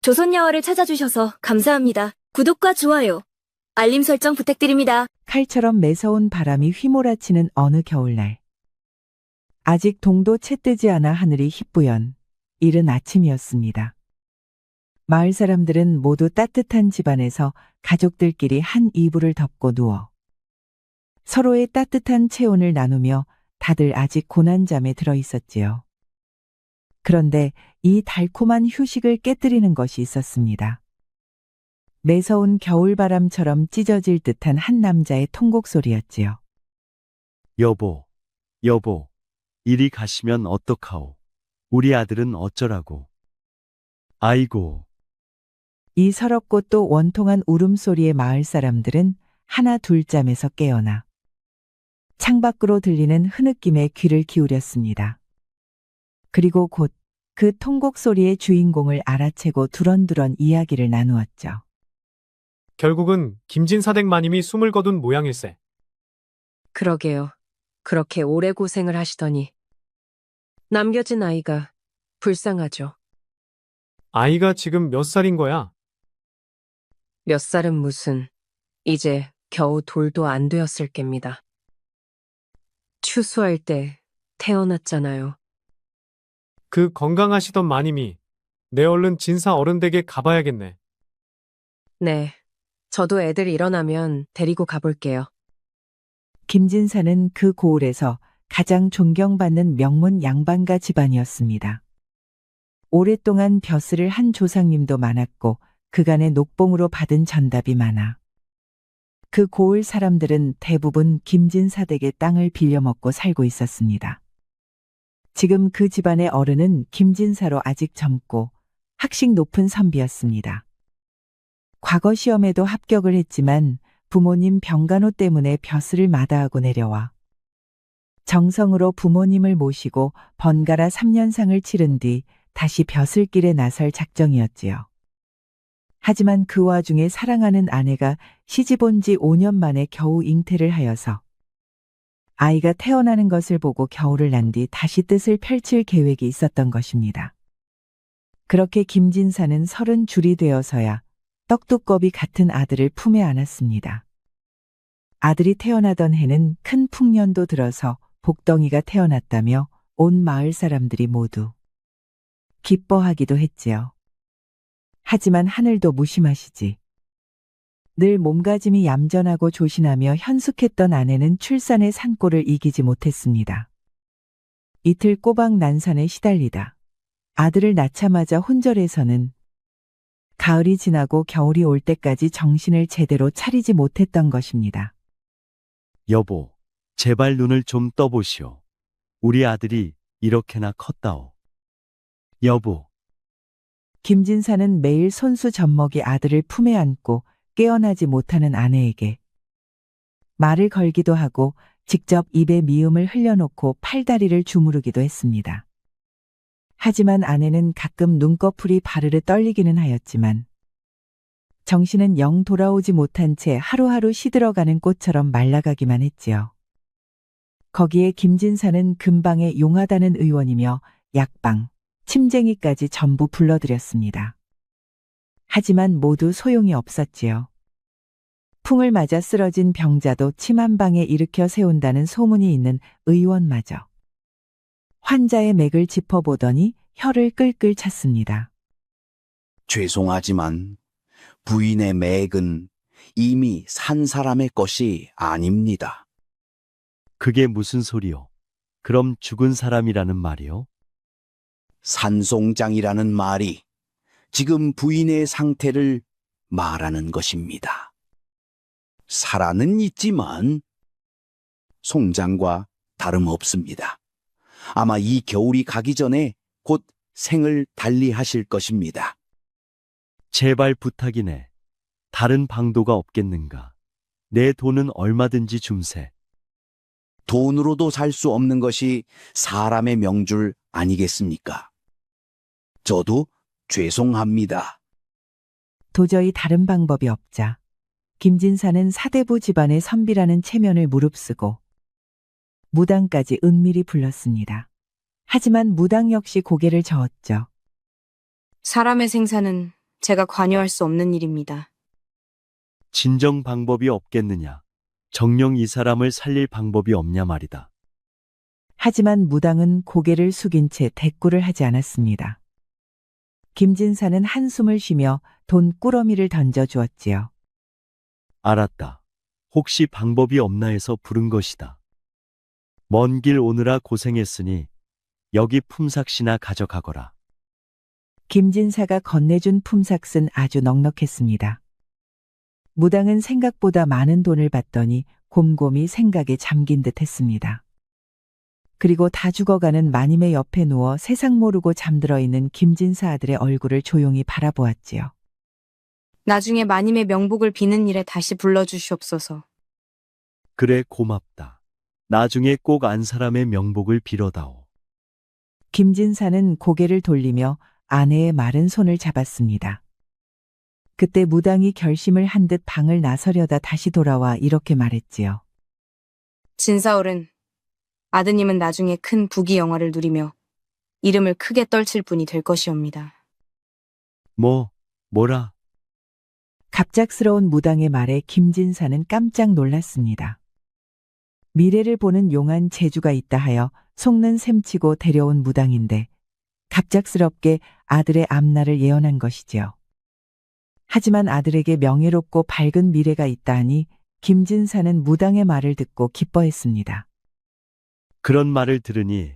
조선야월을 찾아주셔서 감사합니다. 구독과 좋아요, 알림 설정 부탁드립니다. 칼처럼 매서운 바람이 휘몰아치는 어느 겨울날. 아직 동도 채 뜨지 않아 하늘이 희뿌연 이른 아침이었습니다. 마을 사람들은 모두 따뜻한 집안에서 가족들끼리 한 이불을 덮고 누워 서로의 따뜻한 체온을 나누며 다들 아직 고난잠에 들어 있었지요. 그런데 이 달콤한 휴식을 깨뜨리는 것이 있었습니다. 매서운 겨울바람처럼 찢어질 듯한 한 남자의 통곡 소리였지요. 여보, 여보, 이리 가시면 어떡하오? 우리 아들은 어쩌라고? 아이고, 이 서럽고 또 원통한 울음소리에 마을 사람들은 하나 둘잠에서 깨어나 창밖으로 들리는 흐느낌에 귀를 기울였습니다. 그리고 곧 그 통곡 소리의 주인공을 알아채고 두런두런 이야기를 나누었죠. 결국은 김진사댁 마님이 숨을 거둔 모양일세. 그러게요. 그렇게 오래 고생을 하시더니 남겨진 아이가 불쌍하죠. 아이가 지금 몇 살인 거야? 몇 살은 무슨 이제 겨우 돌도 안 되었을 겝니다. 추수할 때 태어났잖아요. 그 건강하시던 마님이 내 얼른 진사 어른댁에 가봐야겠네. 네, 저도 애들 일어나면 데리고 가볼게요. 김진사는 그 고을에서 가장 존경받는 명문 양반가 집안이었습니다. 오랫동안 벼슬을 한 조상님도 많았고 그간의 녹봉으로 받은 전답이 많아 그 고을 사람들은 대부분 김진사 댁의 땅을 빌려먹고 살고 있었습니다. 지금 그 집안의 어른은 김진사로 아직 젊고 학식 높은 선비였습니다. 과거 시험에도 합격을 했지만 부모님 병간호 때문에 벼슬을 마다하고 내려와 정성으로 부모님을 모시고 번갈아 3년상을 치른 뒤 다시 벼슬길에 나설 작정이었지요. 하지만 그 와중에 사랑하는 아내가 시집 온 지 5년 만에 겨우 잉태를 하여서 아이가 태어나는 것을 보고 겨울을 난 뒤 다시 뜻을 펼칠 계획이 있었던 것입니다. 그렇게 김진사는 30줄이 되어서야 떡두꺼비 같은 아들을 품에 안았습니다. 아들이 태어나던 해는 큰 풍년도 들어서 복덩이가 태어났다며 온 마을 사람들이 모두 기뻐하기도 했지요. 하지만 하늘도 무심하시지. 늘 몸가짐이 얌전하고 조신하며 현숙했던 아내는 출산의 산골을 이기지 못했습니다. 이틀 꼬박 난산에 시달리다 아들을 낳자마자 혼절해서는 가을이 지나고 겨울이 올 때까지 정신을 제대로 차리지 못했던 것입니다. 여보, 제발 눈을 좀 떠보시오. 우리 아들이 이렇게나 컸다오. 여보, 김진사는 매일 손수 젖먹이 아들을 품에 안고 깨어나지 못하는 아내에게 말을 걸기도 하고 직접 입에 미음을 흘려놓고 팔다리를 주무르기도 했습니다. 하지만 아내는 가끔 눈꺼풀이 바르르 떨리기는 하였지만 정신은 영 돌아오지 못한 채 하루하루 시들어가는 꽃처럼 말라가기만 했지요. 거기에 김진사는 근방의 용하다는 의원이며 약방, 침쟁이까지 전부 불러들였습니다. 하지만 모두 소용이 없었지요. 풍을 맞아 쓰러진 병자도 침 한 방에 일으켜 세운다는 소문이 있는 의원마저 환자의 맥을 짚어보더니 혀를 끌끌 찼습니다. 죄송하지만 부인의 맥은 이미 산 사람의 것이 아닙니다. 그게 무슨 소리요? 그럼 죽은 사람이라는 말이요? 산송장이라는 말이 지금 부인의 상태를 말하는 것입니다. 살아는 있지만 송장과 다름없습니다. 아마 이 겨울이 가기 전에 곧 생을 달리하실 것입니다. 제발 부탁이네. 다른 방도가 없겠는가? 내 돈은 얼마든지 줌세. 돈으로도 살 수 없는 것이 사람의 명줄 아니겠습니까? 저도 죄송합니다. 도저히 다른 방법이 없자 김진사는 사대부 집안의 선비라는 체면을 무릅쓰고 무당까지 은밀히 불렀습니다. 하지만 무당 역시 고개를 저었죠. 사람의 생사는 제가 관여할 수 없는 일입니다. 진정 방법이 없겠느냐. 정녕 이 사람을 살릴 방법이 없냐 말이다. 하지만 무당은 고개를 숙인 채 대꾸를 하지 않았습니다. 김진사는 한숨을 쉬며 돈 꾸러미를 던져 주었지요. 알았다. 혹시 방법이 없나 해서 부른 것이다. 먼 길 오느라 고생했으니 여기 품삯이나 가져가거라. 김진사가 건네준 품삯은 아주 넉넉했습니다. 무당은 생각보다 많은 돈을 받더니 곰곰이 생각에 잠긴 듯 했습니다. 그리고 다 죽어가는 마님의 옆에 누워 세상 모르고 잠들어 있는 김진사 아들의 얼굴을 조용히 바라보았지요. 나중에 마님의 명복을 비는 일에 다시 불러주시옵소서. 그래 고맙다. 나중에 꼭 안 사람의 명복을 빌어다오. 김진사는 고개를 돌리며 아내의 마른 손을 잡았습니다. 그때 무당이 결심을 한 듯 방을 나서려다 다시 돌아와 이렇게 말했지요. 진사올은 아드님은 나중에 큰 부귀 영화를 누리며 이름을 크게 떨칠 분이 될 것이옵니다. 뭐라? 갑작스러운 무당의 말에 김진사는 깜짝 놀랐습니다. 미래를 보는 용한 재주가 있다 하여 속는 셈치고 데려온 무당인데 갑작스럽게 아들의 앞날을 예언한 것이지요. 하지만 아들에게 명예롭고 밝은 미래가 있다 하니 김진사는 무당의 말을 듣고 기뻐했습니다. 그런 말을 들으니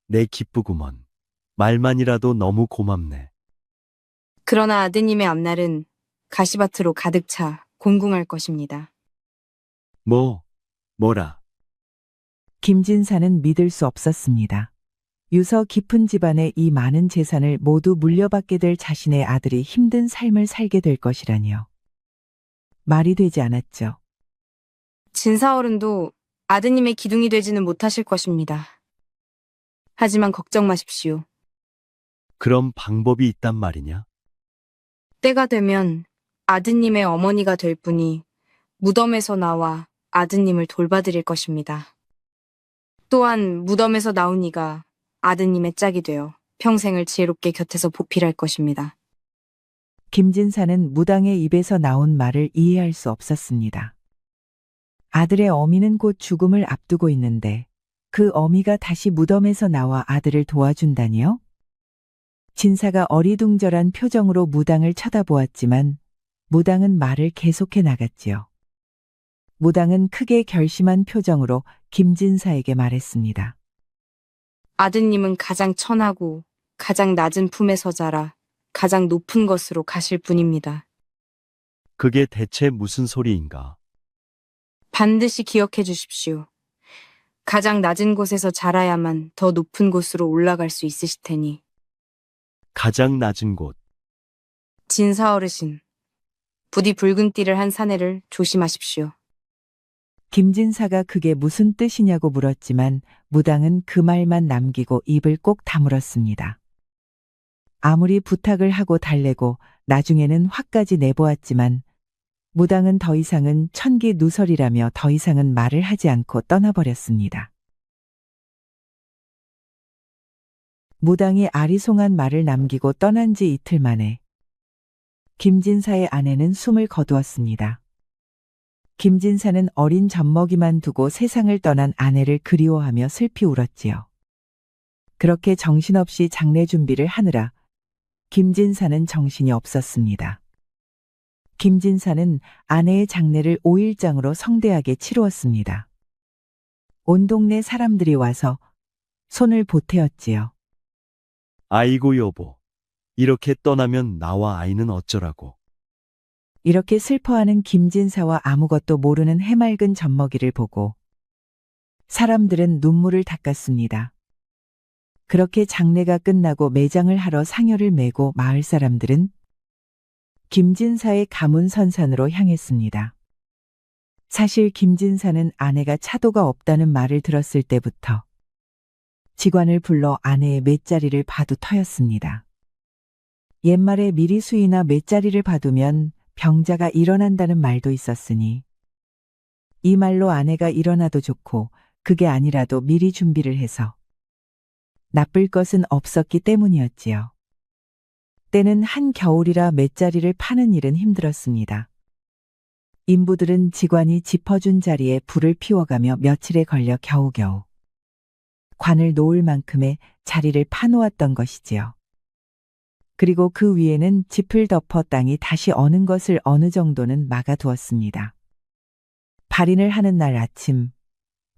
내 기쁘구먼. 말만이라도 너무 고맙네. 그러나 아드님의 앞날은 가시밭으로 가득 차 공궁할 것입니다. 뭐라? 김진사는 믿을 수 없었습니다. 유서 깊은 집안의 이 많은 재산을 모두 물려받게 될 자신의 아들이 힘든 삶을 살게 될 것이라니요. 말이 되지 않았죠. 진사어른도 아드님의 기둥이 되지는 못하실 것입니다. 하지만 걱정 마십시오. 그럼 방법이 있단 말이냐? 때가 되면 아드님의 어머니가 될 분이 무덤에서 나와 아드님을 돌봐드릴 것입니다. 또한 무덤에서 나온 이가 아드님의 짝이 되어 평생을 지혜롭게 곁에서 보필할 것입니다. 김진사는 무당의 입에서 나온 말을 이해할 수 없었습니다. 아들의 어미는 곧 죽음을 앞두고 있는데 그 어미가 다시 무덤에서 나와 아들을 도와준다니요? 진사가 어리둥절한 표정으로 무당을 쳐다보았지만 무당은 말을 계속해 나갔지요. 무당은 크게 결심한 표정으로 김진사에게 말했습니다. 아드님은 가장 천하고 가장 낮은 품에서 자라 가장 높은 것으로 가실 분입니다. 그게 대체 무슨 소리인가? 반드시 기억해 주십시오. 가장 낮은 곳에서 자라야만 더 높은 곳으로 올라갈 수 있으실 테니. 가장 낮은 곳. 진사 어르신, 부디 붉은 띠를 한 사내를 조심하십시오. 김진사가 그게 무슨 뜻이냐고 물었지만 무당은 그 말만 남기고 입을 꼭 다물었습니다. 아무리 부탁을 하고 달래고 나중에는 화까지 내보았지만 무당은 더 이상은 천기 누설이라며 더 이상은 말을 하지 않고 떠나버렸습니다. 무당이 아리송한 말을 남기고 떠난 지 이틀 만에 김진사의 아내는 숨을 거두었습니다. 김진사는 어린 젖먹이만 두고 세상을 떠난 아내를 그리워하며 슬피 울었지요. 그렇게 정신없이 장례 준비를 하느라 김진사는 정신이 없었습니다. 김진사는 아내의 장례를 5일장으로 성대하게 치루었습니다. 온 동네 사람들이 와서 손을 보태었지요. 아이고 여보. 이렇게 떠나면 나와 아이는 어쩌라고. 이렇게 슬퍼하는 김진사와 아무것도 모르는 해맑은 젖먹이를 보고 사람들은 눈물을 닦았습니다. 그렇게 장례가 끝나고 매장을 하러 상여를 메고 마을 사람들은 김진사의 가문 선산으로 향했습니다. 사실 김진사는 아내가 차도가 없다는 말을 들었을 때부터 직관을 불러 아내의 맷자리를 봐두 터였습니다. 옛말에 미리 수이나 맷자리를 봐두면 병자가 일어난다는 말도 있었으니 이 말로 아내가 일어나도 좋고 그게 아니라도 미리 준비를 해서 나쁠 것은 없었기 때문이었지요. 때는 한겨울이라 맷자리를 파는 일은 힘들었습니다. 인부들은 직관이 짚어준 자리에 불을 피워가며 며칠에 걸려 겨우겨우 관을 놓을 만큼의 자리를 파놓았던 것이지요. 그리고 그 위에는 짚을 덮어 땅이 다시 어는 것을 어느 정도는 막아두었습니다. 발인을 하는 날 아침,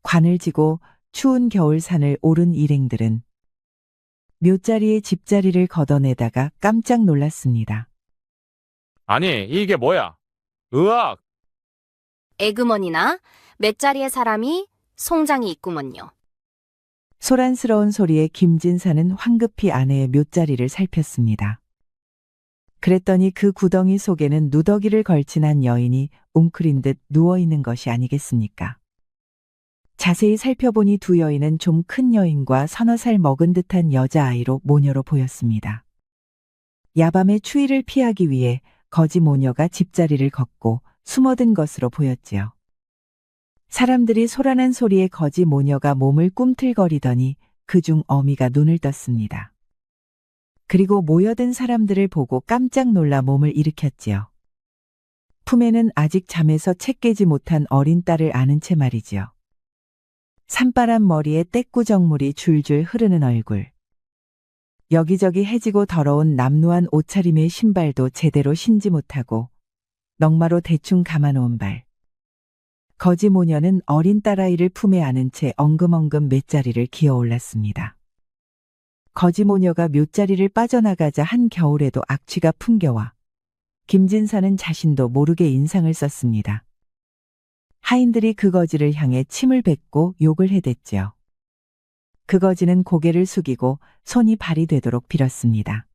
관을 지고 추운 겨울 산을 오른 일행들은 묘자리에 집자리를 걷어내다가 깜짝 놀랐습니다. 아니, 이게 뭐야? 으악! 에그머니나 맷자리의 사람이 송장이 있구먼요. 소란스러운 소리에 김진사는 황급히 아내의 묘자리를 살폈습니다. 그랬더니 그 구덩이 속에는 누더기를 걸친 한 여인이 웅크린 듯 누워있는 것이 아니겠습니까? 자세히 살펴보니 두 여인은 좀 큰 여인과 서너 살 먹은 듯한 여자아이로 모녀로 보였습니다. 야밤의 추위를 피하기 위해 거지 모녀가 집자리를 걷고 숨어든 것으로 보였지요. 사람들이 소란한 소리에 거지 모녀가 몸을 꿈틀거리더니 그중 어미가 눈을 떴습니다. 그리고 모여든 사람들을 보고 깜짝 놀라 몸을 일으켰지요. 품에는 아직 잠에서 채 깨지 못한 어린 딸을 안은 채 말이지요. 산바람 머리에 떼꾸정물이 줄줄 흐르는 얼굴. 여기저기 해지고 더러운 남루한 옷차림의 신발도 제대로 신지 못하고 넝마로 대충 감아놓은 발. 거지 모녀는 어린 딸아이를 품에 안은 채 엉금엉금 맷자리를 기어 올랐습니다. 거지 모녀가 묘자리를 빠져나가자 한겨울에도 악취가 풍겨와 김진사는 자신도 모르게 인상을 썼습니다. 하인들이 그 거지를 향해 침을 뱉고 욕을 해댔지요. 그 거지는 고개를 숙이고 손이 발이 되도록 빌었습니다.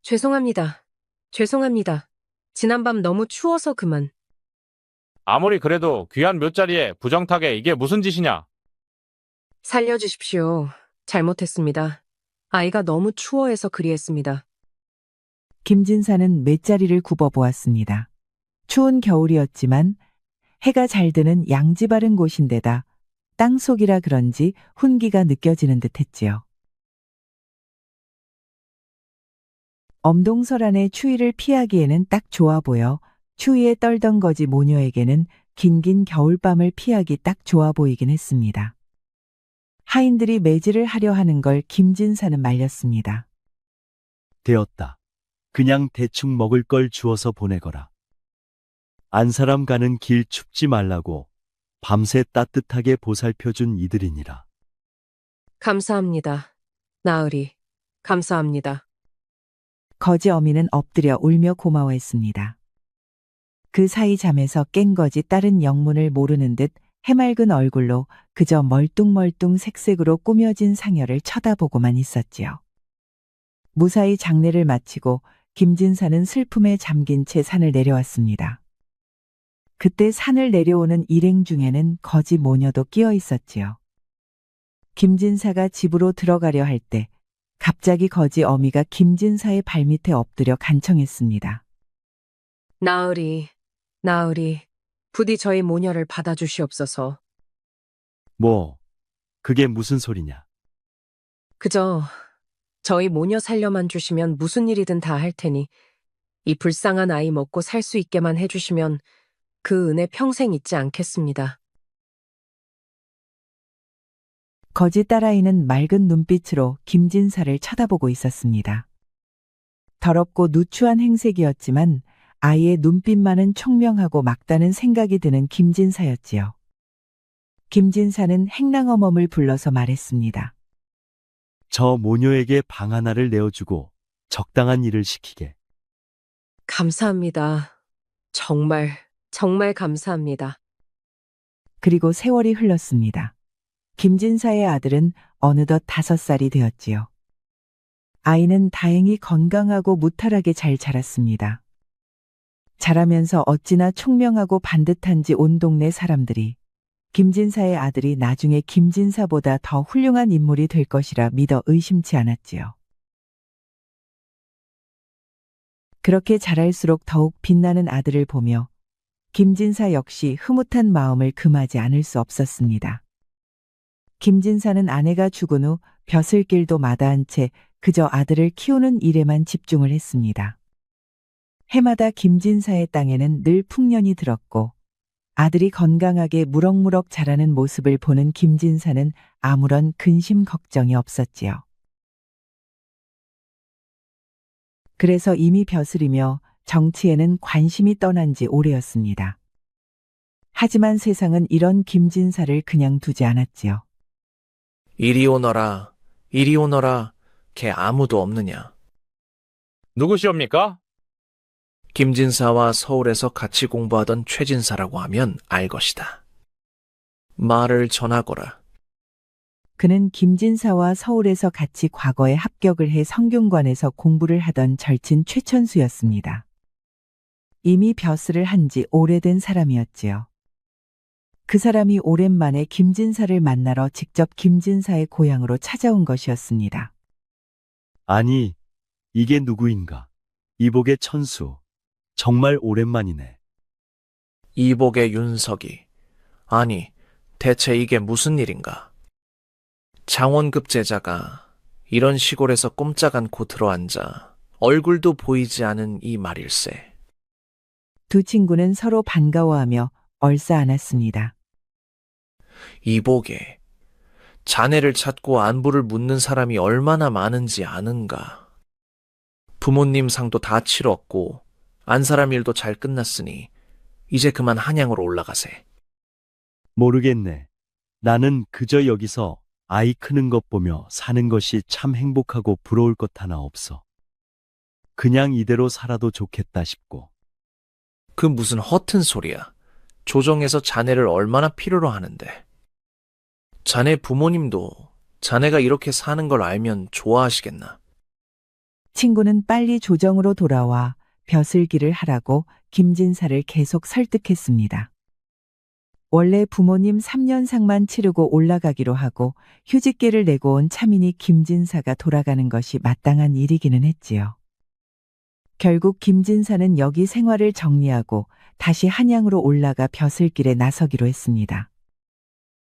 죄송합니다. 죄송합니다. 지난밤 너무 추워서 그만. 아무리 그래도 귀한 묘자리에 부정타게 이게 무슨 짓이냐? 살려주십시오. 잘못했습니다. 아이가 너무 추워해서 그리했습니다. 김진사는 맷자리를 굽어보았습니다. 추운 겨울이었지만 해가 잘 드는 양지 바른 곳인데다 땅속이라 그런지 훈기가 느껴지는 듯했지요. 엄동설안의 추위를 피하기에는 딱 좋아 보여 추위에 떨던 거지 모녀에게는 긴긴 겨울밤을 피하기 딱 좋아 보이긴 했습니다. 하인들이 매질을 하려 하는 걸 김진사는 말렸습니다. 되었다. 그냥 대충 먹을 걸 주어서 보내거라. 안 사람 가는 길 춥지 말라고 밤새 따뜻하게 보살펴준 이들이니라. 감사합니다. 나으리, 감사합니다. 거지 어미는 엎드려 울며 고마워했습니다. 그 사이 잠에서 깬 거지 딸은 영문을 모르는 듯 해맑은 얼굴로 그저 멀뚱멀뚱 색색으로 꾸며진 상여를 쳐다보고만 있었지요. 무사히 장례를 마치고 김진사는 슬픔에 잠긴 채 산을 내려왔습니다. 그때 산을 내려오는 일행 중에는 거지 모녀도 끼어 있었지요. 김진사가 집으로 들어가려 할 때 갑자기 거지 어미가 김진사의 발밑에 엎드려 간청했습니다. 나으리, 나으리, 부디 저희 모녀를 받아주시옵소서. 뭐, 그게 무슨 소리냐? 그저 저희 모녀 살려만 주시면 무슨 일이든 다 할 테니 이 불쌍한 아이 먹고 살 수 있게만 해주시면 그 은혜 평생 잊지 않겠습니다. 거지 딸아이는 맑은 눈빛으로 김진사를 쳐다보고 있었습니다. 더럽고 누추한 행색이었지만 아이의 눈빛만은 총명하고 막다는 생각이 드는 김진사였지요. 김진사는 행랑어멈을 불러서 말했습니다. 저 모녀에게 방 하나를 내어주고 적당한 일을 시키게. 감사합니다. 정말 감사합니다. 그리고 세월이 흘렀습니다. 김진사의 아들은 어느덧 5살이 되었지요. 아이는 다행히 건강하고 무탈하게 잘 자랐습니다. 자라면서 어찌나 총명하고 반듯한지 온 동네 사람들이 김진사의 아들이 나중에 김진사보다 더 훌륭한 인물이 될 것이라 믿어 의심치 않았지요. 그렇게 자랄수록 더욱 빛나는 아들을 보며 김진사 역시 흐뭇한 마음을 금하지 않을 수 없었습니다. 김진사는 아내가 죽은 후 벼슬길도 마다한 채 그저 아들을 키우는 일에만 집중을 했습니다. 해마다 김진사의 땅에는 늘 풍년이 들었고 아들이 건강하게 무럭무럭 자라는 모습을 보는 김진사는 아무런 근심 걱정이 없었지요. 그래서 이미 벼슬이며 정치에는 관심이 떠난 지 오래였습니다. 하지만 세상은 이런 김진사를 그냥 두지 않았지요. 이리 오너라, 이리 오너라, 걔 아무도 없느냐. 누구시옵니까? 김진사와 서울에서 같이 공부하던 최진사라고 하면 알 것이다. 말을 전하거라. 그는 김진사와 서울에서 같이 과거에 합격을 해 성균관에서 공부를 하던 절친 최천수였습니다. 이미 벼슬을 한 지 오래된 사람이었지요. 그 사람이 오랜만에 김진사를 만나러 직접 김진사의 고향으로 찾아온 것이었습니다. 아니, 이게 누구인가? 이복의 천수. 정말 오랜만이네. 이복의 윤석이. 아니, 대체 이게 무슨 일인가? 장원급 제자가 이런 시골에서 꼼짝 않고 들어앉아 얼굴도 보이지 않은 이 말일세. 두 친구는 서로 반가워하며 얼싸안았습니다. 이복에 자네를 찾고 안부를 묻는 사람이 얼마나 많은지 아는가. 부모님 상도 다 치렀고 안사람 일도 잘 끝났으니 이제 그만 한양으로 올라가세. 모르겠네. 나는 그저 여기서 아이 크는 것 보며 사는 것이 참 행복하고 부러울 것 하나 없어. 그냥 이대로 살아도 좋겠다 싶고. 그 무슨 허튼 소리야. 조정에서 자네를 얼마나 필요로 하는데. 자네 부모님도 자네가 이렇게 사는 걸 알면 좋아하시겠나. 친구는 빨리 조정으로 돌아와 벼슬기를 하라고 김진사를 계속 설득했습니다. 원래 부모님 3년상만 치르고 올라가기로 하고 휴직계를 내고 온 차민이 김진사가 돌아가는 것이 마땅한 일이기는 했지요. 결국 김진사는 여기 생활을 정리하고 다시 한양으로 올라가 벼슬길에 나서기로 했습니다.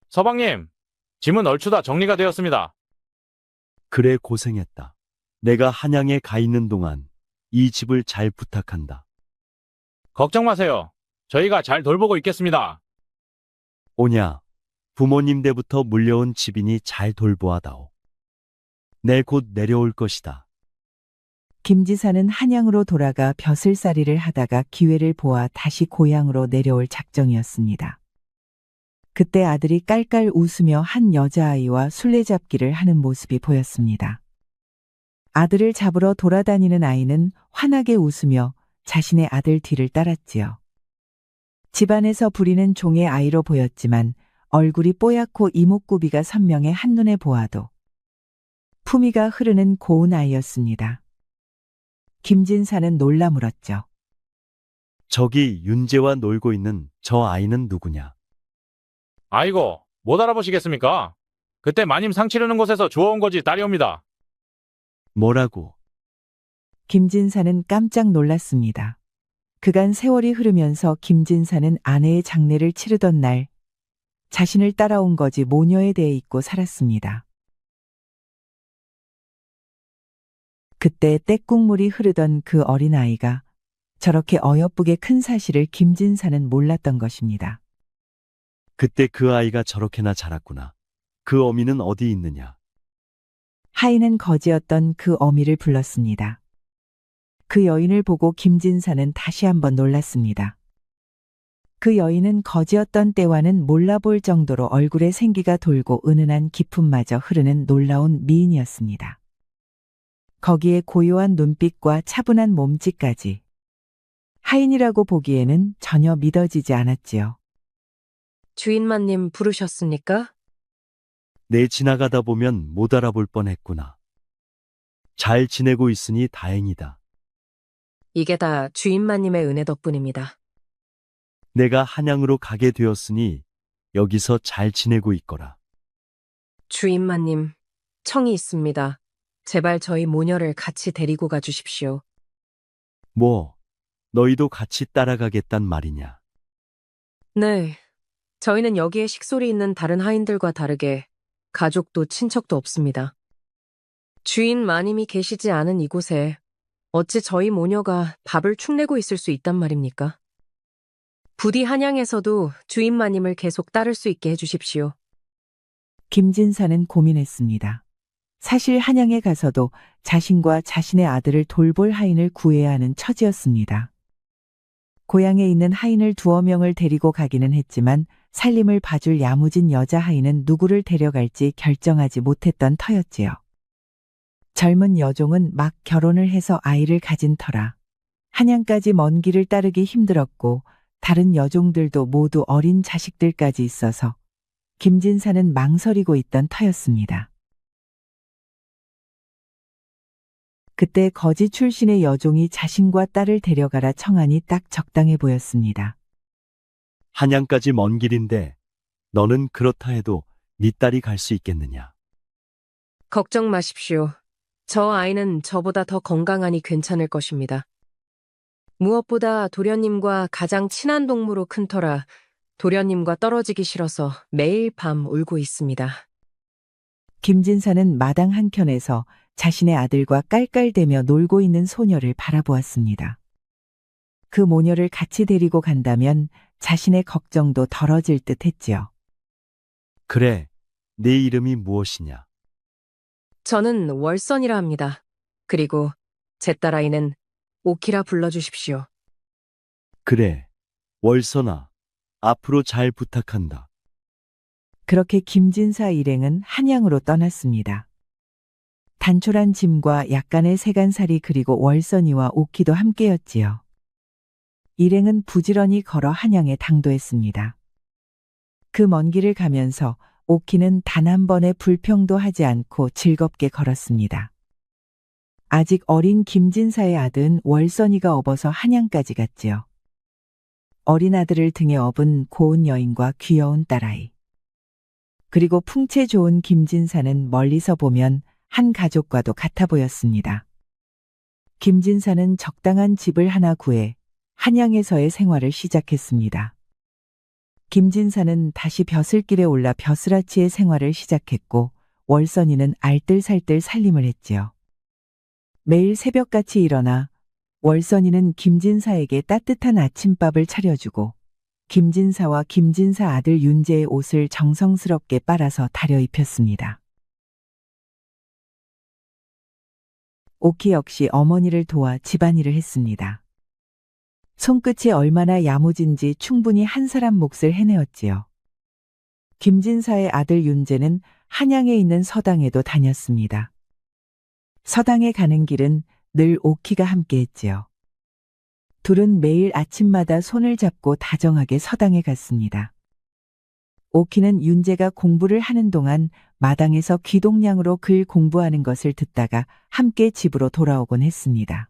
서방님, 짐은 얼추 다 정리가 되었습니다. 그래 고생했다. 내가 한양에 가 있는 동안 이 집을 잘 부탁한다. 걱정 마세요. 저희가 잘 돌보고 있겠습니다. 오냐, 부모님 때부터 물려온 집이니 잘 돌보아다오. 내 곧 내려올 것이다. 김지사는 한양으로 돌아가 벼슬살이를 하다가 기회를 보아 다시 고향으로 내려올 작정이었습니다. 그때 아들이 깔깔 웃으며 한 여자아이와 술래잡기를 하는 모습이 보였습니다. 아들을 잡으러 돌아다니는 아이는 환하게 웃으며 자신의 아들 뒤를 따랐지요. 집안에서 부리는 종의 아이로 보였지만 얼굴이 뽀얗고 이목구비가 선명해 한눈에 보아도 품위가 흐르는 고운 아이였습니다. 김진사는 놀라 물었죠. 저기 윤재와 놀고 있는 저 아이는 누구냐? 아이고, 못 알아보시겠습니까? 그때 마님 상 치르는 곳에서 주워온 거지 딸이옵니다. 뭐라고? 김진사는 깜짝 놀랐습니다. 그간 세월이 흐르면서 김진사는 아내의 장례를 치르던 날 자신을 따라온 거지 모녀에 대해 잊고 살았습니다. 그때 떼국물이 흐르던 그 어린아이가 저렇게 어여쁘게 큰 사실을 김진사는 몰랐던 것입니다. 그때 그 아이가 저렇게나 자랐구나. 그 어미는 어디 있느냐? 하인은 거지였던 그 어미를 불렀습니다. 그 여인을 보고 김진사는 다시 한번 놀랐습니다. 그 여인은 거지였던 때와는 몰라볼 정도로 얼굴에 생기가 돌고 은은한 기품마저 흐르는 놀라운 미인이었습니다. 거기에 고요한 눈빛과 차분한 몸짓까지 하인이라고 보기에는 전혀 믿어지지 않았지요. 주인마님 부르셨습니까? 내 지나가다 보면 못 알아볼 뻔했구나. 잘 지내고 있으니 다행이다. 이게 다 주인마님의 은혜 덕분입니다. 내가 한양으로 가게 되었으니 여기서 잘 지내고 있거라. 주인마님, 청이 있습니다. 제발 저희 모녀를 같이 데리고 가주십시오. 뭐, 너희도 같이 따라가겠단 말이냐? 네, 저희는 여기에 식솔이 있는 다른 하인들과 다르게 가족도 친척도 없습니다. 주인 마님이 계시지 않은 이곳에 어찌 저희 모녀가 밥을 축내고 있을 수 있단 말입니까? 부디 한양에서도 주인 마님을 계속 따를 수 있게 해주십시오. 김진사는 고민했습니다. 사실 한양에 가서도 자신과 자신의 아들을 돌볼 하인을 구해야 하는 처지였습니다. 고향에 있는 하인을 2명을 데리고 가기는 했지만 살림을 봐줄 야무진 여자 하인은 누구를 데려갈지 결정하지 못했던 터였지요. 젊은 여종은 막 결혼을 해서 아이를 가진 터라 한양까지 먼 길을 따르기 힘들었고 다른 여종들도 모두 어린 자식들까지 있어서 김진사는 망설이고 있던 터였습니다. 그때 거지 출신의 여종이 자신과 딸을 데려가라 청하니 딱 적당해 보였습니다. 한양까지 먼 길인데 너는 그렇다 해도 네 딸이 갈 수 있겠느냐? 걱정 마십시오. 저 아이는 저보다 더 건강하니 괜찮을 것입니다. 무엇보다 도련님과 가장 친한 동무로 큰 터라 도련님과 떨어지기 싫어서 매일 밤 울고 있습니다. 김진사는 마당 한켠에서 자신의 아들과 깔깔대며 놀고 있는 소녀를 바라보았습니다. 그 모녀를 같이 데리고 간다면 자신의 걱정도 덜어질 듯 했지요. 그래, 네 이름이 무엇이냐? 저는 월선이라 합니다. 그리고 제 딸아이는 오키라 불러주십시오. 그래, 월선아, 앞으로 잘 부탁한다. 그렇게 김진사 일행은 한양으로 떠났습니다. 단촐한 짐과 약간의 세간살이 그리고 월선이와 오키도 함께였지요. 일행은 부지런히 걸어 한양에 당도했습니다. 그 먼 길을 가면서 오키는 단 한 번의 불평도 하지 않고 즐겁게 걸었습니다. 아직 어린 김진사의 아들은 월선이가 업어서 한양까지 갔지요. 어린 아들을 등에 업은 고운 여인과 귀여운 딸아이. 그리고 풍채 좋은 김진사는 멀리서 보면 한 가족과도 같아 보였습니다. 김진사는 적당한 집을 하나 구해 한양에서의 생활을 시작했습니다. 김진사는 다시 벼슬길에 올라 벼슬아치의 생활을 시작했고 월선이는 알뜰살뜰 살림을 했지요. 매일 새벽같이 일어나 월선이는 김진사에게 따뜻한 아침밥을 차려주고 김진사와 김진사 아들 윤재의 옷을 정성스럽게 빨아서 다려 입혔습니다. 오키 역시 어머니를 도와 집안일을 했습니다. 손끝이 얼마나 야무진지 충분히 한 사람 몫을 해내었지요. 김진사의 아들 윤재는 한양에 있는 서당에도 다녔습니다. 서당에 가는 길은 늘 오키가 함께했지요. 둘은 매일 아침마다 손을 잡고 다정하게 서당에 갔습니다. 오키는 윤재가 공부를 하는 동안 마당에서 귀동냥으로 글 공부하는 것을 듣다가 함께 집으로 돌아오곤 했습니다.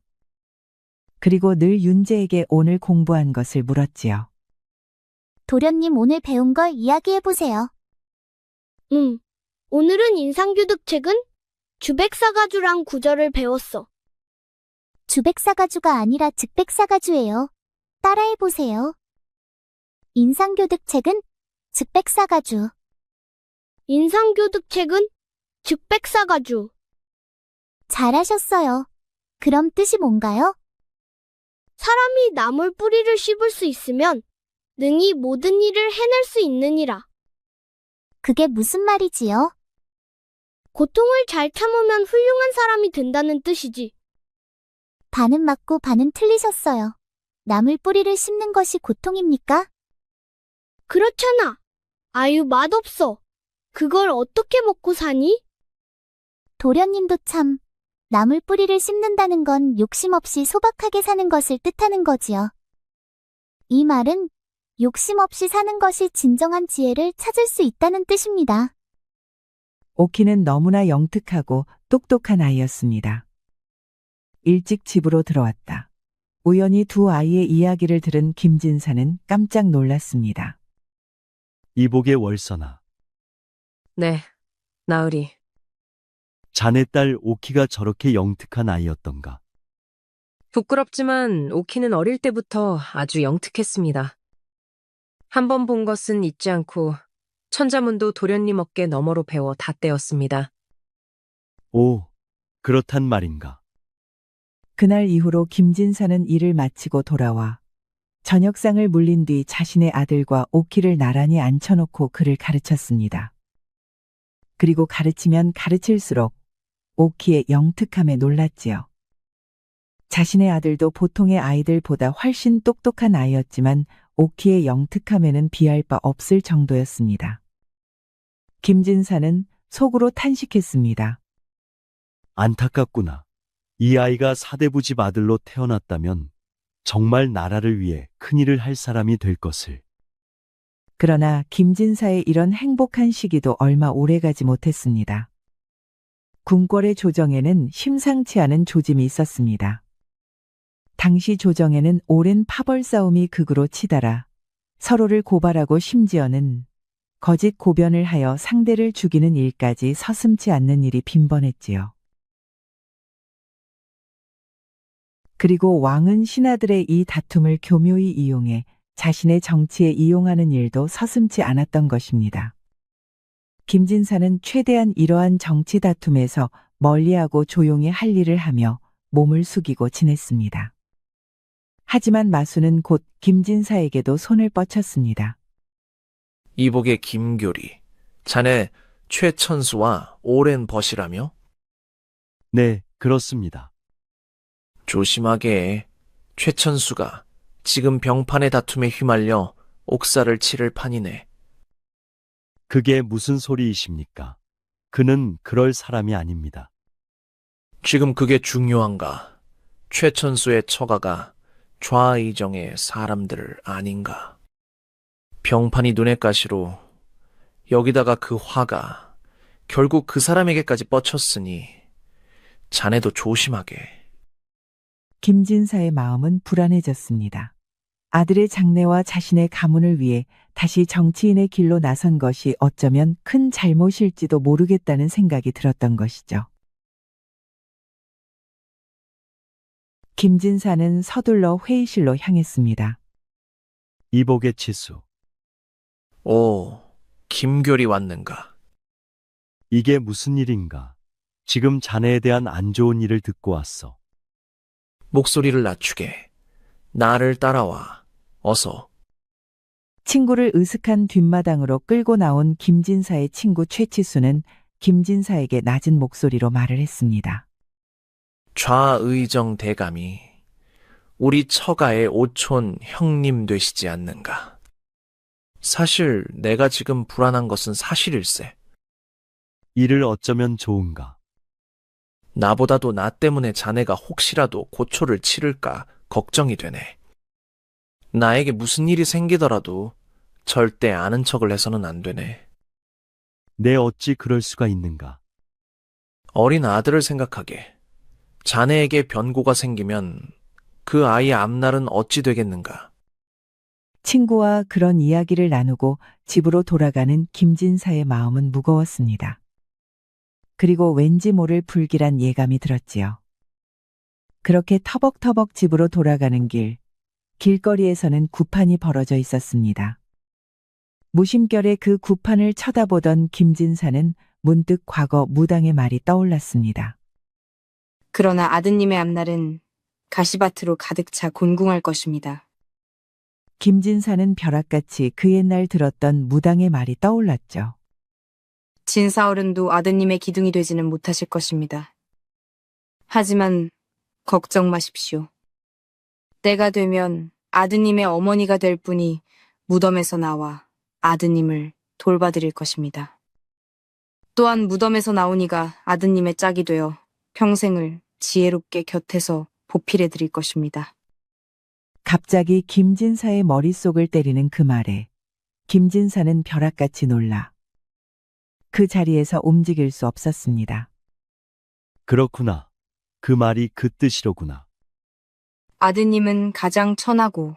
그리고 늘 윤재에게 오늘 공부한 것을 물었지요. 도련님 오늘 배운 걸 이야기해보세요. 오늘은 인상교득책은 주백사가주랑 구절을 배웠어. 주백사가주가 아니라 즉백사가주예요. 따라해보세요. 인상교득책은 즉백사가주. 인상교득책은 즉백사가주. 잘하셨어요. 그럼 뜻이 뭔가요? 사람이 나물 뿌리를 씹을 수 있으면 능히 모든 일을 해낼 수 있느니라. 그게 무슨 말이지요? 고통을 잘 참으면 훌륭한 사람이 된다는 뜻이지. 반은 맞고 반은 틀리셨어요. 나물 뿌리를 씹는 것이 고통입니까? 그렇잖아. 아유, 맛없어. 그걸 어떻게 먹고 사니? 도련님도 참, 나물 뿌리를 씹는다는 건 욕심 없이 소박하게 사는 것을 뜻하는 거지요. 이 말은 욕심 없이 사는 것이 진정한 지혜를 찾을 수 있다는 뜻입니다. 오키는 너무나 영특하고 똑똑한 아이였습니다. 일찍 집으로 들어왔다. 우연히 두 아이의 이야기를 들은 김진사는 깜짝 놀랐습니다. 이복의 월선아, 네, 나으리. 자네 딸 오키가 저렇게 영특한 아이였던가? 부끄럽지만 오키는 어릴 때부터 아주 영특했습니다. 한 번 본 것은 잊지 않고 천자문도 도련님 어깨 너머로 베어 닫대었습니다. 오, 그렇단 말인가. 그날 이후로 김진사는 일을 마치고 돌아와 저녁상을 물린 뒤 자신의 아들과 오키를 나란히 앉혀놓고 그를 가르쳤습니다. 그리고 가르치면 가르칠수록 오키의 영특함에 놀랐지요. 자신의 아들도 보통의 아이들보다 훨씬 똑똑한 아이였지만 오키의 영특함에는 비할 바 없을 정도였습니다. 김진사는 속으로 탄식했습니다. 안타깝구나. 이 아이가 사대부집 아들로 태어났다면 정말 나라를 위해 큰일을 할 사람이 될 것을. 그러나 김진사의 이런 행복한 시기도 얼마 오래가지 못했습니다. 궁궐의 조정에는 심상치 않은 조짐이 있었습니다. 당시 조정에는 오랜 파벌 싸움이 극으로 치달아 서로를 고발하고 심지어는 거짓 고변을 하여 상대를 죽이는 일까지 서슴지 않는 일이 빈번했지요. 그리고 왕은 신하들의 이 다툼을 교묘히 이용해 자신의 정치에 이용하는 일도 서슴지 않았던 것입니다. 김진사는 최대한 이러한 정치 다툼에서 멀리하고 조용히 할 일을 하며 몸을 숙이고 지냈습니다. 하지만 마수는 곧 김진사에게도 손을 뻗쳤습니다. 이복의 김교리, 자네 최천수와 오랜 벗이라며? 네, 그렇습니다. 조심하게 해. 최천수가 지금 병판의 다툼에 휘말려 옥사를 치를 판이네. 그게 무슨 소리이십니까? 그는 그럴 사람이 아닙니다. 지금 그게 중요한가? 최천수의 처가가 좌의정의 사람들 아닌가? 병판이 눈에 가시로 여기다가 그 화가 결국 그 사람에게까지 뻗쳤으니 자네도 조심하게. 김진사의 마음은 불안해졌습니다. 아들의 장래와 자신의 가문을 위해 다시 정치인의 길로 나선 것이 어쩌면 큰 잘못일지도 모르겠다는 생각이 들었던 것이죠. 김진사는 서둘러 회의실로 향했습니다. 이복의 치수. 오, 김교리 왔는가? 이게 무슨 일인가? 지금 자네에 대한 안 좋은 일을 듣고 왔어. 목소리를 낮추게. 나를 따라와. 어서. 친구를 으슥한 뒷마당으로 끌고 나온 김진사의 친구 최치수는 김진사에게 낮은 목소리로 말을 했습니다. 좌의정 대감이 우리 처가의 오촌 형님 되시지 않는가? 사실 내가 지금 불안한 것은 사실일세. 이를 어쩌면 좋은가? 나보다도 나 때문에 자네가 혹시라도 고초를 치를까 걱정이 되네. 나에게 무슨 일이 생기더라도 절대 아는 척을 해서는 안 되네. 내 어찌 그럴 수가 있는가? 어린 아들을 생각하게. 자네에게 변고가 생기면 그 아이의 앞날은 어찌 되겠는가? 친구와 그런 이야기를 나누고 집으로 돌아가는 김진사의 마음은 무거웠습니다. 그리고 왠지 모를 불길한 예감이 들었지요. 그렇게 터벅터벅 집으로 돌아가는 길, 길거리에서는 구판이 벌어져 있었습니다. 무심결에 그 구판을 쳐다보던 김진사는 문득 과거 무당의 말이 떠올랐습니다. 그러나 아드님의 앞날은 가시밭으로 가득 차 곤궁할 것입니다. 김진사는 벼락같이 그 옛날 들었던 무당의 말이 떠올랐죠. 진사어른도 아드님의 기둥이 되지는 못하실 것입니다. 하지만 걱정 마십시오. 때가 되면 아드님의 어머니가 될 분이 무덤에서 나와 아드님을 돌봐드릴 것입니다. 또한 무덤에서 나온 이가 아드님의 짝이 되어 평생을 지혜롭게 곁에서 보필해드릴 것입니다. 갑자기 김진사의 머릿속을 때리는 그 말에 김진사는 벼락같이 놀라 그 자리에서 움직일 수 없었습니다. 그렇구나. 그 말이 그 뜻이로구나. 아드님은 가장 천하고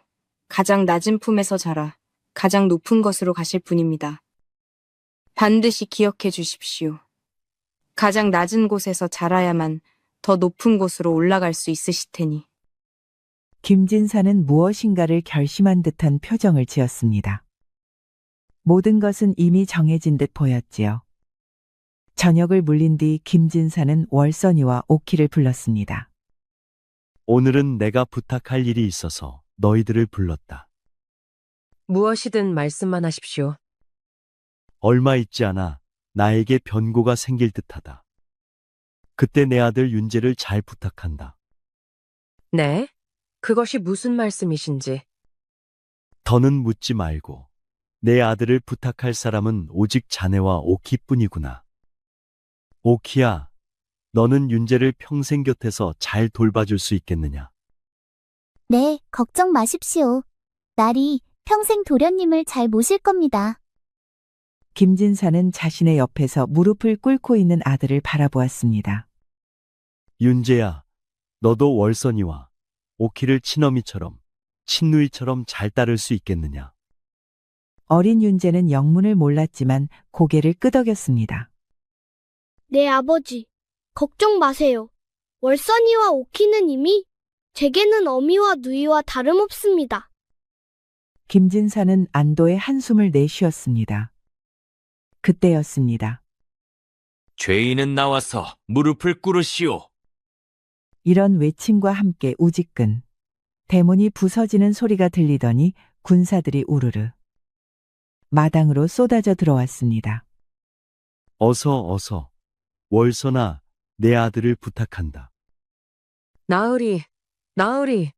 가장 낮은 품에서 자라 가장 높은 것으로 가실 분입니다. 반드시 기억해 주십시오. 가장 낮은 곳에서 자라야만 더 높은 곳으로 올라갈 수 있으실 테니. 김진사는 무엇인가를 결심한 듯한 표정을 지었습니다. 모든 것은 이미 정해진 듯 보였지요. 저녁을 물린 뒤 김진사는 월선이와 오키를 불렀습니다. 오늘은 내가 부탁할 일이 있어서 너희들을 불렀다. 무엇이든 말씀만 하십시오. 얼마 있지 않아 나에게 변고가 생길 듯하다. 그때 내 아들 윤재를 잘 부탁한다. 네? 그것이 무슨 말씀이신지. 더는 묻지 말고 내 아들을 부탁할 사람은 오직 자네와 오키뿐이구나. 오키야, 너는 윤재를 평생 곁에서 잘 돌봐줄 수 있겠느냐? 네, 걱정 마십시오. 날이 평생 도련님을 잘 모실 겁니다. 김진사는 자신의 옆에서 무릎을 꿇고 있는 아들을 바라보았습니다. 윤재야, 너도 월선이와 오키를 친어미처럼, 친누이처럼 잘 따를 수 있겠느냐? 어린 윤재는 영문을 몰랐지만 고개를 끄덕였습니다. 네, 아버지. 걱정 마세요. 월선이와 오키는 이미 제게는 어미와 누이와 다름없습니다. 김진사는 안도의 한숨을 내쉬었습니다. 그때였습니다. 죄인은 나와서 무릎을 꿇으시오. 이런 외침과 함께 우지끈 대문이 부서지는 소리가 들리더니 군사들이 우르르 마당으로 쏟아져 들어왔습니다. 어서. 월선아, 내 아들을 부탁한다. 나으리.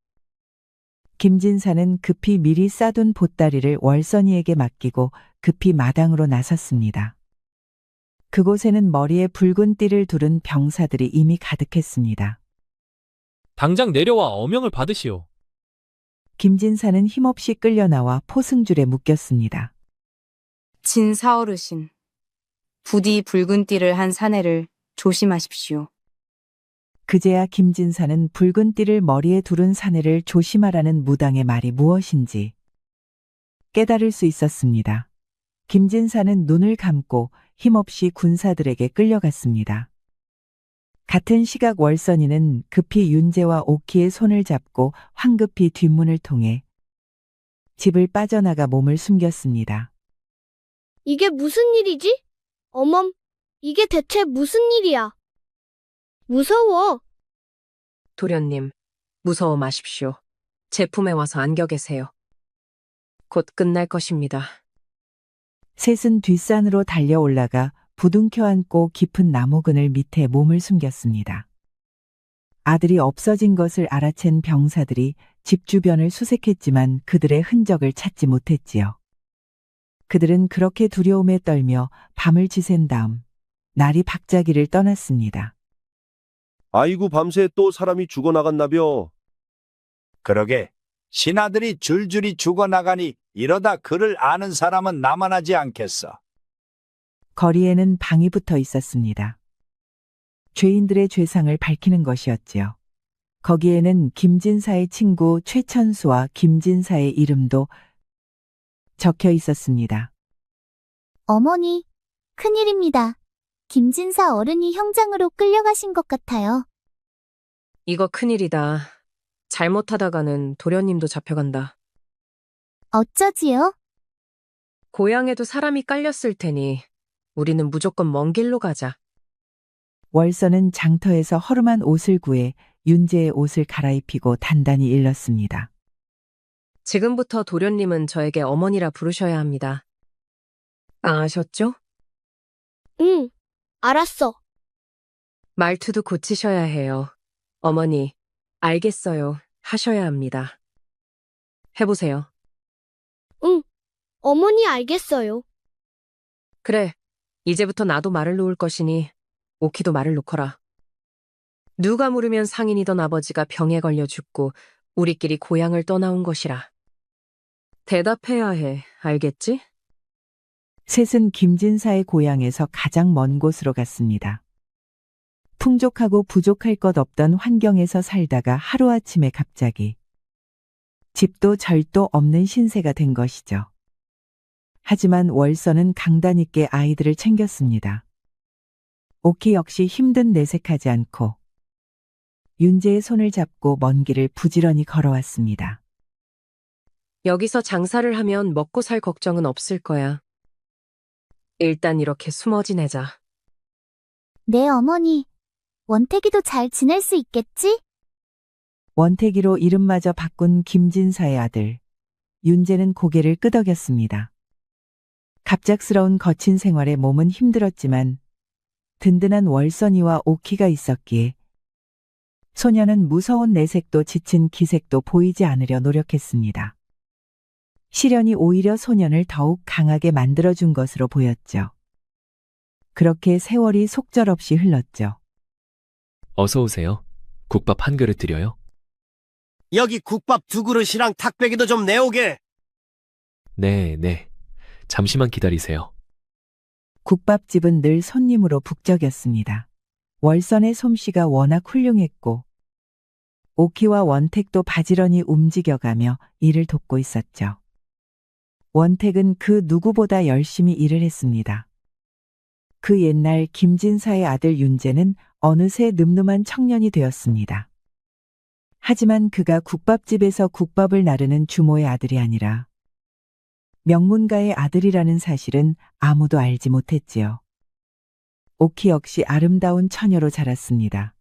김진사는 급히 미리 싸둔 보따리를 월선이에게 맡기고 급히 마당으로 나섰습니다. 그곳에는 머리에 붉은 띠를 두른 병사들이 이미 가득했습니다. 당장 내려와 어명을 받으시오. 김진사는 힘없이 끌려나와 포승줄에 묶였습니다. 진사어르신, 부디 붉은 띠를 한 사내를 조심하십시오. 그제야 김진사는 붉은 띠를 머리에 두른 사내를 조심하라는 무당의 말이 무엇인지 깨달을 수 있었습니다. 김진사는 눈을 감고 힘없이 군사들에게 끌려갔습니다. 같은 시각 월선이는 급히 윤재와 오키의 손을 잡고 황급히 뒷문을 통해 집을 빠져나가 몸을 숨겼습니다. 이게 무슨 일이지? 어멈, 이게 대체 무슨 일이야? 무서워. 도련님, 무서워 마십시오. 제 품에 와서 안겨 계세요. 곧 끝날 것입니다. 셋은 뒷산으로 달려 올라가 부둥켜 안고 깊은 나무 그늘 밑에 몸을 숨겼습니다. 아들이 없어진 것을 알아챈 병사들이 집 주변을 수색했지만 그들의 흔적을 찾지 못했지요. 그들은 그렇게 두려움에 떨며 밤을 지샌 다음 날이 박자기를 떠났습니다. 아이고 밤새 또 사람이 죽어나갔나벼. 그러게 신하들이 줄줄이 죽어나가니 이러다 그를 아는 사람은 남아나지 않겠어. 거리에는 방이 붙어 있었습니다. 죄인들의 죄상을 밝히는 것이었지요. 거기에는 김진사의 친구 최천수와 김진사의 이름도 적혀 있었습니다. 어머니, 큰일입니다. 김진사 어른이 형장으로 끌려가신 것 같아요. 이거 큰일이다. 잘못하다가는 도련님도 잡혀간다. 어쩌지요? 고향에도 사람이 깔렸을 테니 우리는 무조건 먼 길로 가자. 월선은 장터에서 허름한 옷을 구해 윤재의 옷을 갈아입히고 단단히 일렀습니다. 지금부터 도련님은 저에게 어머니라 부르셔야 합니다. 아셨죠? 응, 알았어. 말투도 고치셔야 해요. 어머니, 알겠어요. 하셔야 합니다. 해보세요. 응, 어머니 알겠어요. 그래, 이제부터 나도 말을 놓을 것이니 오키도 말을 놓거라. 누가 물으면 상인이던 아버지가 병에 걸려 죽고 우리끼리 고향을 떠나온 것이라. 대답해야 해, 알겠지? 셋은 김진사의 고향에서 가장 먼 곳으로 갔습니다. 풍족하고 부족할 것 없던 환경에서 살다가 하루아침에 갑자기 집도 절도 없는 신세가 된 것이죠. 하지만 월선은 강단 있게 아이들을 챙겼습니다. 오키 역시 힘든 내색하지 않고 윤재의 손을 잡고 먼 길을 부지런히 걸어왔습니다. 여기서 장사를 하면 먹고 살 걱정은 없을 거야. 일단 이렇게 숨어 지내자. 네, 어머니. 원태기도 잘 지낼 수 있겠지? 원태기로 이름마저 바꾼 김진사의 아들. 윤재는 고개를 끄덕였습니다. 갑작스러운 거친 생활에 몸은 힘들었지만 든든한 월선이와 오키가 있었기에 소녀는 무서운 내색도 지친 기색도 보이지 않으려 노력했습니다. 시련이 오히려 소년을 더욱 강하게 만들어준 것으로 보였죠. 그렇게 세월이 속절없이 흘렀죠. 어서 오세요. 국밥 한 그릇 드려요. 여기 국밥 2그릇이랑 탁배기도 좀 내오게. 네. 잠시만 기다리세요. 국밥집은 늘 손님으로 북적였습니다. 월선의 솜씨가 워낙 훌륭했고 오키와 원택도 바지런히 움직여가며 일을 돕고 있었죠. 원택은 그 누구보다 열심히 일을 했습니다. 그 옛날 김진사의 아들 윤재는 어느새 늠름한 청년이 되었습니다. 하지만 그가 국밥집에서 국밥을 나르는 주모의 아들이 아니라 명문가의 아들이라는 사실은 아무도 알지 못했지요. 오키 역시 아름다운 처녀로 자랐습니다.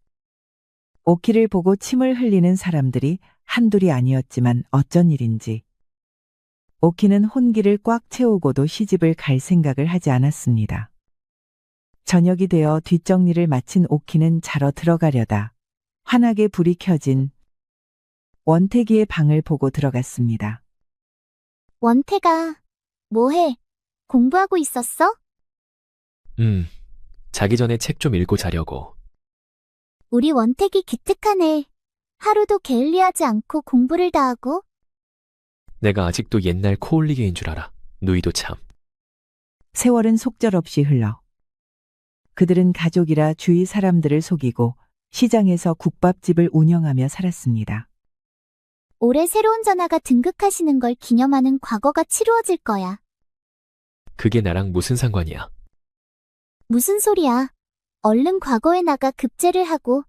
오키를 보고 침을 흘리는 사람들이 한둘이 아니었지만 어쩐 일인지 오키는 혼기를 꽉 채우고도 시집을 갈 생각을 하지 않았습니다. 저녁이 되어 뒷정리를 마친 오키는 자러 들어가려다 환하게 불이 켜진 원태기의 방을 보고 들어갔습니다. 원태가, 뭐해? 공부하고 있었어? 자기 전에 책 좀 읽고 자려고. 우리 원태기 기특하네. 하루도 게을리하지 않고 공부를 다 하고. 내가 아직도 옛날 코올리게인 줄 알아. 누이도 참. 세월은 속절없이 흘러 그들은 가족이라 주위 사람들을 속이고 시장에서 국밥집을 운영하며 살았습니다. 올해 새로운 전하가 등극하시는 걸 기념하는 과거가 치루어질 거야. 그게 나랑 무슨 상관이야? 무슨 소리야. 얼른 과거에 나가 급제를 하고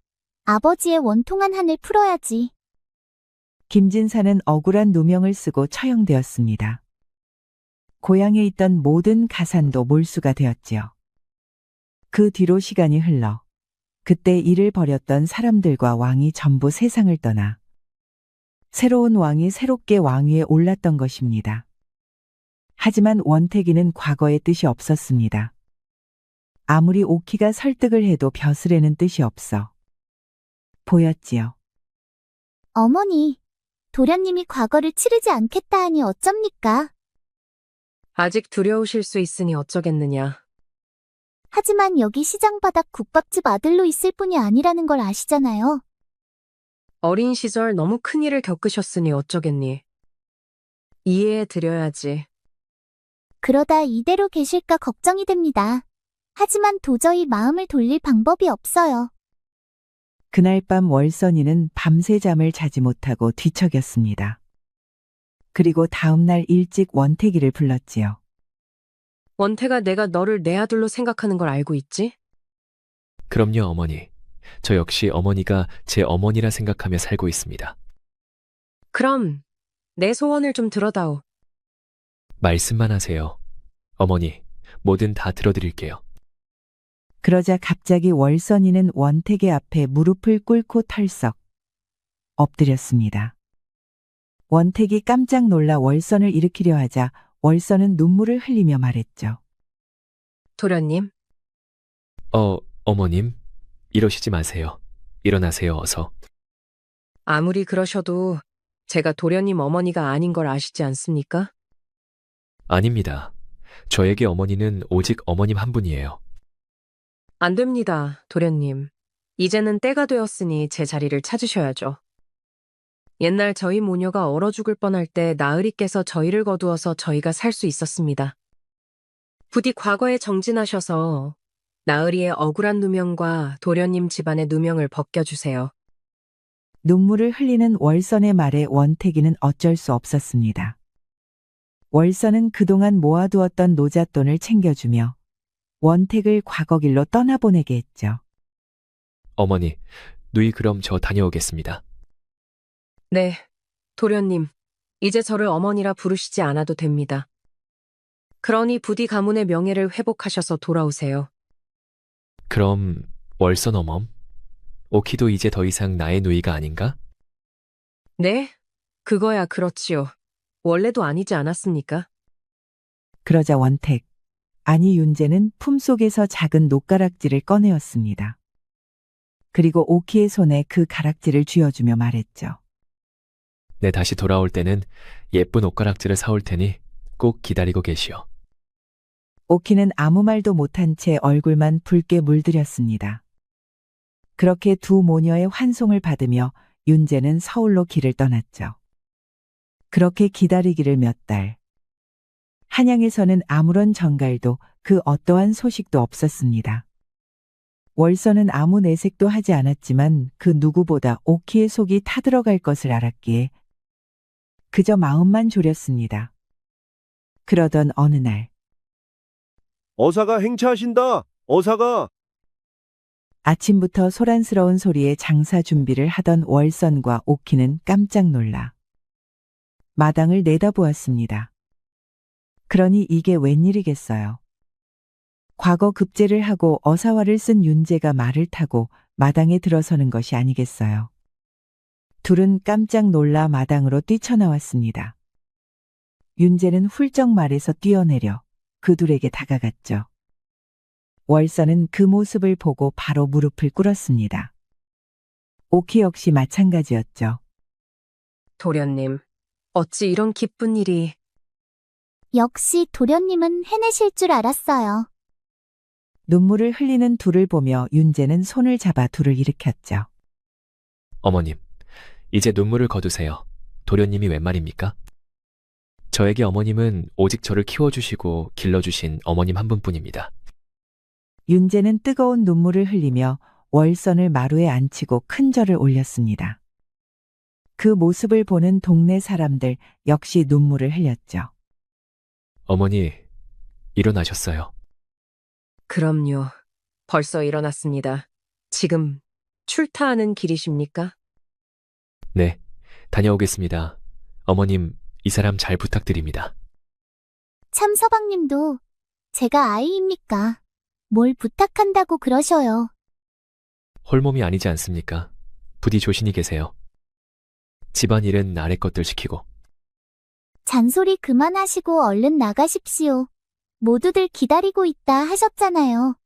아버지의 원통한 한을 풀어야지. 김진사는 억울한 누명을 쓰고 처형되었습니다. 고향에 있던 모든 가산도 몰수가 되었지요. 그 뒤로 시간이 흘러 그때 일을 벌였던 사람들과 왕이 전부 세상을 떠나 새로운 왕이 새롭게 왕위에 올랐던 것입니다. 하지만 원태기는 과거의 뜻이 없었습니다. 아무리 오키가 설득을 해도 벼슬에는 뜻이 없어 보였지요. 어머니, 도련님이 과거를 치르지 않겠다 하니 어쩝니까? 아직 두려우실 수 있으니 어쩌겠느냐. 하지만 여기 시장 바닥 국밥집 아들로 있을 뿐이 아니라는 걸 아시잖아요. 어린 시절 너무 큰 일을 겪으셨으니 어쩌겠니. 이해해 드려야지. 그러다 이대로 계실까 걱정이 됩니다. 하지만 도저히 마음을 돌릴 방법이 없어요. 그날 밤 월선이는 밤새 잠을 자지 못하고 뒤척였습니다. 그리고 다음 날 일찍 원태기를 불렀지요. 원태가 내가 너를 내 아들로 생각하는 걸 알고 있지? 그럼요, 어머니. 저 역시 어머니가 제 어머니라 생각하며 살고 있습니다. 그럼 내 소원을 좀 들어다오. 말씀만 하세요. 어머니, 뭐든 다 들어드릴게요. 그러자 갑자기 월선이는 원태기 앞에 무릎을 꿇고 털썩 엎드렸습니다. 원태기 깜짝 놀라 월선을 일으키려 하자 월선은 눈물을 흘리며 말했죠. 도련님. 어머님, 이러시지 마세요. 일어나세요, 어서. 아무리 그러셔도 제가 도련님 어머니가 아닌 걸 아시지 않습니까? 아닙니다. 저에게 어머니는 오직 어머님 한 분이에요. 안 됩니다, 도련님. 이제는 때가 되었으니 제 자리를 찾으셔야죠. 옛날 저희 모녀가 얼어 죽을 뻔할 때 나으리께서 저희를 거두어서 저희가 살 수 있었습니다. 부디 과거에 정진하셔서 나으리의 억울한 누명과 도련님 집안의 누명을 벗겨주세요. 눈물을 흘리는 월선의 말에 원태기는 어쩔 수 없었습니다. 월선은 그동안 모아두었던 노잣돈을 챙겨주며 원택을 과거길로 떠나보내게 했죠. 어머니, 누이 그럼 저 다녀오겠습니다. 네, 도련님. 이제 저를 어머니라 부르시지 않아도 됩니다. 그러니 부디 가문의 명예를 회복하셔서 돌아오세요. 그럼 월선 어멈? 오키도 이제 더 이상 나의 누이가 아닌가? 네, 그거야 그렇지요. 원래도 아니지 않았습니까? 그러자 원택, 아니 윤재는 품속에서 작은 녹가락지를 꺼내었습니다. 그리고 오키의 손에 그 가락지를 쥐어주며 말했죠. 내 다시 돌아올 때는 예쁜 옷가락지를 사올 테니 꼭 기다리고 계시오. 오키는 아무 말도 못한 채 얼굴만 붉게 물들였습니다. 그렇게 두 모녀의 환송을 받으며 윤재는 서울로 길을 떠났죠. 그렇게 기다리기를 몇 달. 한양에서는 아무런 전갈도 그 어떠한 소식도 없었습니다. 월선은 아무 내색도 하지 않았지만 그 누구보다 오키의 속이 타들어갈 것을 알았기에 그저 마음만 졸였습니다. 그러던 어느 날 어사가 행차하신다. 어사가. 아침부터 소란스러운 소리에 장사 준비를 하던 월선과 오키는 깜짝 놀라 마당을 내다보았습니다. 그러니 이게 웬일이겠어요. 과거 급제를 하고 어사화를 쓴 윤재가 말을 타고 마당에 들어서는 것이 아니겠어요. 둘은 깜짝 놀라 마당으로 뛰쳐나왔습니다. 윤재는 훌쩍 말에서 뛰어내려 그 둘에게 다가갔죠. 월선은 그 모습을 보고 바로 무릎을 꿇었습니다. 오키 역시 마찬가지였죠. 도련님, 어찌 이런 기쁜 일이... 역시 도련님은 해내실 줄 알았어요. 눈물을 흘리는 둘을 보며 윤재는 손을 잡아 둘을 일으켰죠. 어머님, 이제 눈물을 거두세요. 도련님이 웬 말입니까? 저에게 어머님은 오직 저를 키워주시고 길러주신 어머님 한 분뿐입니다. 윤재는 뜨거운 눈물을 흘리며 월선을 마루에 앉히고 큰 절을 올렸습니다. 그 모습을 보는 동네 사람들 역시 눈물을 흘렸죠. 어머니, 일어나셨어요. 그럼요. 벌써 일어났습니다. 지금 출타하는 길이십니까? 네, 다녀오겠습니다. 어머님, 이 사람 잘 부탁드립니다. 참 서방님도 제가 아이입니까? 뭘 부탁한다고 그러셔요. 홀몸이 아니지 않습니까? 부디 조신히 계세요. 집안일은 아래 것들 시키고. 잔소리 그만하시고 얼른 나가십시오. 모두들 기다리고 있다 하셨잖아요.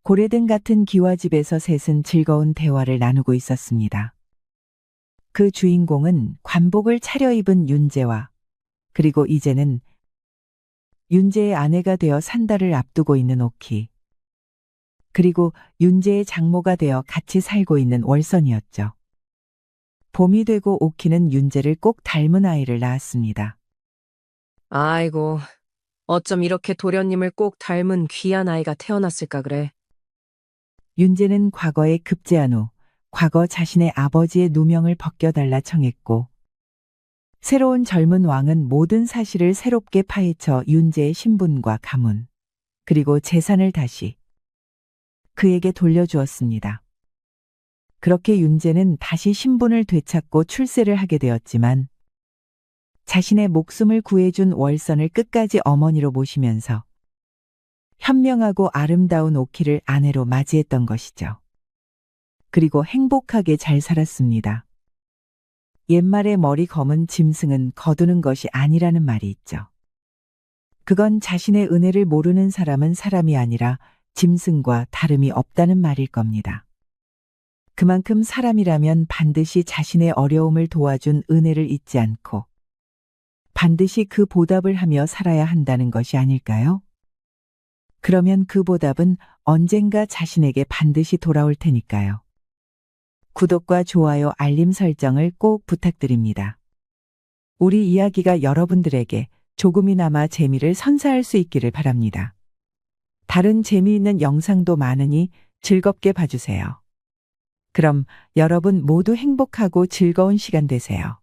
고래등 같은 기와집에서 셋은 즐거운 대화를 나누고 있었습니다. 그 주인공은 관복을 차려입은 윤재와 그리고 이제는 윤재의 아내가 되어 산달을 앞두고 있는 오키, 그리고 윤재의 장모가 되어 같이 살고 있는 월선이었죠. 봄이 되고 오키는 윤재를 꼭 닮은 아이를 낳았습니다. 아이고, 어쩜 이렇게 도련님을 꼭 닮은 귀한 아이가 태어났을까 그래. 윤재는 과거에 급제한 후 과거 자신의 아버지의 누명을 벗겨달라 청했고 새로운 젊은 왕은 모든 사실을 새롭게 파헤쳐 윤재의 신분과 가문 그리고 재산을 다시 그에게 돌려주었습니다. 그렇게 윤재는 다시 신분을 되찾고 출세를 하게 되었지만 자신의 목숨을 구해준 월선을 끝까지 어머니로 모시면서 현명하고 아름다운 오키를 아내로 맞이했던 것이죠. 그리고 행복하게 잘 살았습니다. 옛말에 머리 검은 짐승은 거두는 것이 아니라는 말이 있죠. 그건 자신의 은혜를 모르는 사람은 사람이 아니라 짐승과 다름이 없다는 말일 겁니다. 그만큼 사람이라면 반드시 자신의 어려움을 도와준 은혜를 잊지 않고 반드시 그 보답을 하며 살아야 한다는 것이 아닐까요? 그러면 그 보답은 언젠가 자신에게 반드시 돌아올 테니까요. 구독과 좋아요, 알림 설정을 꼭 부탁드립니다. 우리 이야기가 여러분들에게 조금이나마 재미를 선사할 수 있기를 바랍니다. 다른 재미있는 영상도 많으니 즐겁게 봐주세요. 그럼 여러분 모두 행복하고 즐거운 시간 되세요.